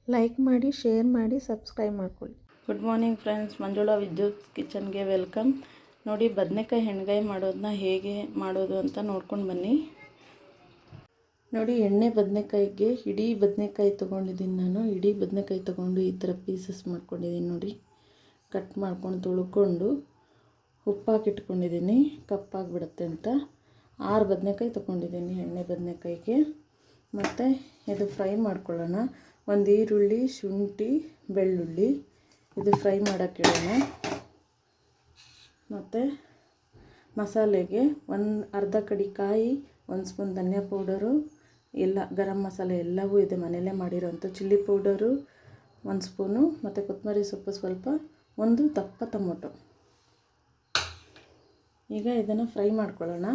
Like ಮಾಡಿ, share ಮಾಡಿ, subscribe ಮಾಡ್ಕೊಳ್ಳಿ. ಗುಡ್ ಮಾರ್ನಿಂಗ್ ಫ್ರೆಂಡ್ಸ್, ಮಂಜುಳಾ ವಿದ್ಯುತ್ ಕಿಚನ್ಗೆ ವೆಲ್ಕಮ್. ನೋಡಿ, ಬದನೆಕಾಯಿ ಹೆಣ್ಗಾಯಿ ಮಾಡೋದನ್ನ ಹೇಗೆ ಮಾಡೋದು ಅಂತ ನೋಡ್ಕೊಂಡು ಬನ್ನಿ. ನೋಡಿ, ಎಣ್ಣೆ ಬದನೆಕಾಯಿಗೆ ಇಡೀ ಬದನೆಕಾಯಿ ತೊಗೊಂಡಿದ್ದೀನಿ ನಾನು. ಇಡೀ ಬದನೆಕಾಯಿ ತೊಗೊಂಡು ಈ ಥರ ಪೀಸಸ್ ಮಾಡ್ಕೊಂಡಿದ್ದೀನಿ. ನೋಡಿ, ಕಟ್ ಮಾಡ್ಕೊಂಡು ತೊಳ್ಕೊಂಡು ಉಪ್ಪಾಕಿಟ್ಕೊಂಡಿದ್ದೀನಿ, ಕಪ್ಪಾಗಿಬಿಡುತ್ತೆ ಅಂತ. 6 ಬದನೆಕಾಯಿ ತೊಗೊಂಡಿದ್ದೀನಿ ಎಣ್ಣೆ ಬದನೆಕಾಯಿಗೆ. ಮತ್ತು ಇದು ಫ್ರೈ ಮಾಡ್ಕೊಳ್ಳೋಣ. ಒಂದು ಈರುಳ್ಳಿ, ಶುಂಠಿ, ಬೆಳ್ಳುಳ್ಳಿ ಇದು ಫ್ರೈ ಮಾಡೋಕ್ಕಿಡೋಣ. ಮತ್ತು ಮಸಾಲೆಗೆ ಅರ್ಧ ಕಡಿ ಕಾಯಿ, 1 ಸ್ಪೂನ್ ಧನಿಯಾ ಪೌಡರು, ಎಲ್ಲ ಗರಂ ಮಸಾಲೆ ಎಲ್ಲವೂ ಇದೆ, ಮನೆಯಲ್ಲೇ ಮಾಡಿರೋಂಥ ಚಿಲ್ಲಿ ಪೌಡರು 1 ಸ್ಪೂನು, ಮತ್ತು ಕೊತ್ತಂಬರಿ ಸೊಪ್ಪು ಸ್ವಲ್ಪ, 1 ದಪ್ಪ ಟೊಮೊಟೊ. ಈಗ ಇದನ್ನು ಫ್ರೈ ಮಾಡ್ಕೊಳ್ಳೋಣ.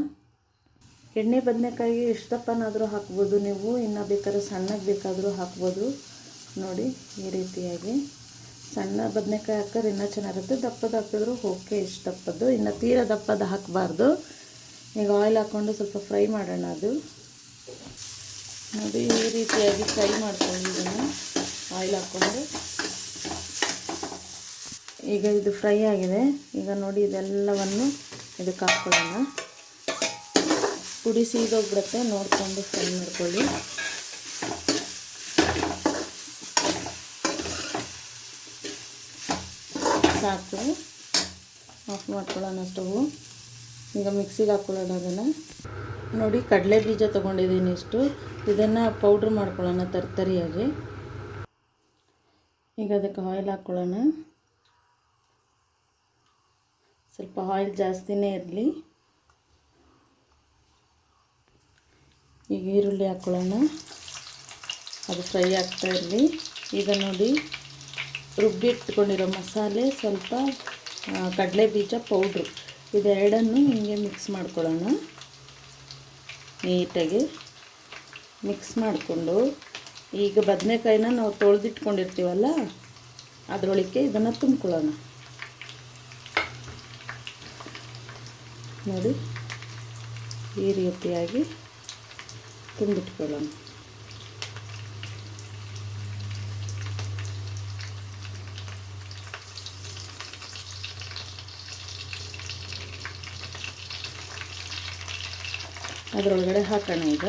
ಎಣ್ಣೆ ಬದನೆಕಾಯಿಗೆ ಎಷ್ಟು ದಪ್ಪನಾದರೂ ಹಾಕ್ಬೋದು ನೀವು, ಇನ್ನು ಬೇಕಾದ್ರೆ ಸಣ್ಣಗೆ ಬೇಕಾದರೂ ಹಾಕ್ಬೋದು. ನೋಡಿ, ಈ ರೀತಿಯಾಗಿ ಸಣ್ಣ ಬದನೆಕಾಯಿ ಹಾಕಿದ್ರೆ ಇನ್ನೂ ಚೆನ್ನಾಗಿರುತ್ತೆ. ದಪ್ಪದ ಹಾಕಿದ್ರು ಓಕೆ, ಇಷ್ಟು ದಪ್ಪದ್ದು, ಇನ್ನು ತೀರ ದಪ್ಪದ ಹಾಕಬಾರ್ದು. ಈಗ ಆಯಿಲ್ ಹಾಕ್ಕೊಂಡು ಸ್ವಲ್ಪ ಫ್ರೈ ಮಾಡೋಣ. ಅದು ನೋಡಿ, ಈ ರೀತಿಯಾಗಿ ಫ್ರೈ ಮಾಡ್ಕೊಂಡು ಇದನ್ನು ಆಯಿಲ್ ಹಾಕ್ಕೊಂಡು. ಈಗ ಇದು ಫ್ರೈ ಆಗಿದೆ. ಈಗ ನೋಡಿ, ಇದೆಲ್ಲವನ್ನು ಇದಕ್ಕೆ ಹಾಕ್ಕೊಳ್ಳೋಣ. ಪುಡಿ ಸೀದೋಗ್ಬಿಡುತ್ತೆ, ನೋಡಿಕೊಂಡು ಫ್ರೈ ಮಾಡ್ಕೊಳ್ಳಿ. ಸಾಕು, ಆಫ್ ಮಾಡ್ಕೊಳ್ಳೋಣ ಸ್ಟವು. ಈಗ ಮಿಕ್ಸಿಗೆ ಹಾಕ್ಕೊಳ್ಳೋಣ ಅದನ್ನು. ನೋಡಿ, ಕಡಲೆ ಬೀಜ ತೊಗೊಂಡಿದ್ದೀನಿ ಇಷ್ಟು. ಇದನ್ನು ಪೌಡ್ರ್ ಮಾಡ್ಕೊಳ್ಳೋಣ ತರಿಯಾಗಿ. ಈಗ ಅದಕ್ಕೆ ಆಯಿಲ್ ಹಾಕ್ಕೊಳ್ಳೋಣ. ಸ್ವಲ್ಪ ಆಯಿಲ್ ಜಾಸ್ತಿನೇ ಇರಲಿ. ಈಗ ಈರುಳ್ಳಿ ಹಾಕ್ಕೊಳ್ಳೋಣ, ಅದು ಫ್ರೈ ಆಗ್ತಾ ಇರಲಿ. ಈಗ ನೋಡಿ, ರುಬ್ಬಿಟ್ಕೊಂಡಿರೋ ಮಸಾಲೆ, ಸ್ವಲ್ಪ ಕಡಲೆ ಬೀಜ ಪೌಡ್ರು, ಇದೆರಡನ್ನು ಹಿಂಗೆ ಮಿಕ್ಸ್ ಮಾಡ್ಕೊಳ್ಳೋಣ. ನೀಟಾಗಿ ಮಿಕ್ಸ್ ಮಾಡಿಕೊಂಡು ಈಗ ಬದನೆಕಾಯಿನ ನಾವು ತೊಳೆದಿಟ್ಕೊಂಡಿರ್ತೀವಲ್ಲ ಅದರೊಳಗೆ ಇದನ್ನು ತುಂಬ್ಕೊಳ್ಳೋಣ. ನೋಡಿ, ಈ ರೀತಿಯಾಗಿ ತುಂಬಿಟ್ಕೊಳ್ಳೋಣ. ಅದರೊಳಗಡೆ ಹಾಕೋಣ. ಈಗ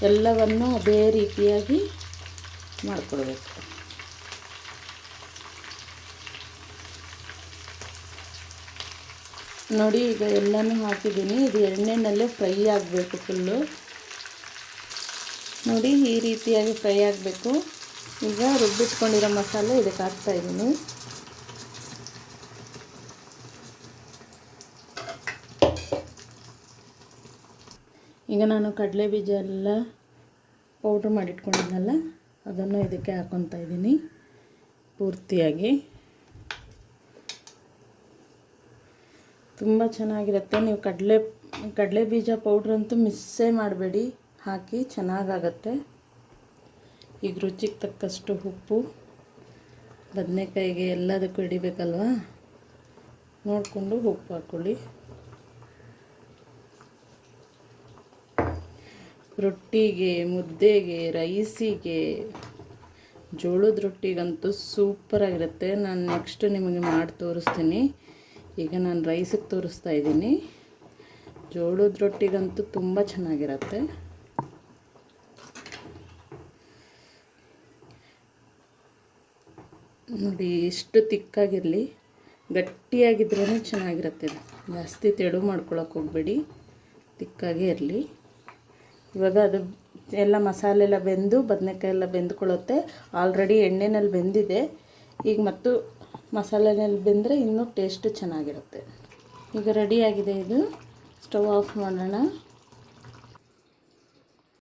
ಎಲ್ಲವನ್ನು ಅದೇ ರೀತಿಯಾಗಿ ಮಾಡಿಕೊಡ್ಬೇಕು. ನೋಡಿ, ಈಗ ಎಲ್ಲನೂ ಹಾಕಿದ್ದೀನಿ. ಇದು ಎಣ್ಣೆನಲ್ಲೇ ಫ್ರೈ ಆಗಬೇಕು ಫುಲ್ಲು. ನೋಡಿ, ಈ ರೀತಿಯಾಗಿ ಫ್ರೈ ಆಗಬೇಕು. ಈಗ ರುಬ್ಬಿಟ್ಕೊಂಡಿರೋ ಮಸಾಲೆ ಇದಕ್ಕೆ ಹಾಕ್ತಾಯಿದ್ದೀನಿ. ಈಗ ನಾನು ಕಡಲೆ ಬೀಜ ಎಲ್ಲ ಪೌಡ್ರ್ ಮಾಡಿಟ್ಕೊಂಡಿದ್ನಲ್ಲ ಅದನ್ನು ಇದಕ್ಕೆ ಹಾಕ್ಕೊತಾ ಇದ್ದೀನಿ ಪೂರ್ತಿಯಾಗಿ. ತುಂಬ ಚೆನ್ನಾಗಿರುತ್ತೆ. ನೀವು ಕಡಲೆ ಬೀಜ ಪೌಡ್ರಂತೂ ಮಿಸ್ಸೇ ಮಾಡಬೇಡಿ, ಹಾಕಿ ಚೆನ್ನಾಗಾಗತ್ತೆ. ಈಗ ರುಚಿಗೆ ತಕ್ಕಷ್ಟು ಉಪ್ಪು, ಬದನೆಕಾಯಿಗೆ ಎಲ್ಲದಕ್ಕೂ ಹಿಡಿಬೇಕಲ್ವ, ನೋಡಿಕೊಂಡು ಉಪ್ಪು ಹಾಕ್ಕೊಳ್ಳಿ. ರೊಟ್ಟಿಗೆ, ಮುದ್ದೆಗೆ, ರೈಸಿಗೆ, ಜೋಳದ ರೊಟ್ಟಿಗಂತೂ ಸೂಪರಾಗಿರುತ್ತೆ. ನಾನು ನೆಕ್ಸ್ಟ್ ನಿಮಗೆ ಮಾಡಿ ತೋರಿಸ್ತೀನಿ. ಈಗ ನಾನು ರೈಸಿಗೆ ತೋರಿಸ್ತಾ ಇದ್ದೀನಿ. ಜೋಳದ ರೊಟ್ಟಿಗಂತೂ ತುಂಬ ಚೆನ್ನಾಗಿರುತ್ತೆ. ನೋಡಿ, ಇಷ್ಟು ತಿಕ್ಕಾಗಿರಲಿ, ಗಟ್ಟಿಯಾಗಿದ್ರೂ ಚೆನ್ನಾಗಿರುತ್ತೆ. ಜಾಸ್ತಿ ತೆಳು ಮಾಡ್ಕೊಳಕ್ಕೆ ಹೋಗಬೇಡಿ, ತಿಕ್ಕಾಗೇ ಇರಲಿ. ಇವಾಗ ಅದು ಎಲ್ಲ ಮಸಾಲೆ ಎಲ್ಲ ಬೆಂದು ಬದನೆಕಾಯಿ ಎಲ್ಲ ಬೆಂದ್ಕೊಳ್ಳುತ್ತೆ. ಆಲ್ರೆಡಿ ಎಣ್ಣೆನಲ್ಲಿ ಬೆಂದಿದೆ. ಈಗ ಮತ್ತು ಮಸಾಲೆನಲ್ಲಿ ಬೆಂದರೆ ಇನ್ನೂ ಟೇಸ್ಟ್ ಚೆನ್ನಾಗಿರುತ್ತೆ. ಈಗ ರೆಡಿಯಾಗಿದೆ. ಇದು ಸ್ಟವ್ ಆಫ್ ಮಾಡೋಣ.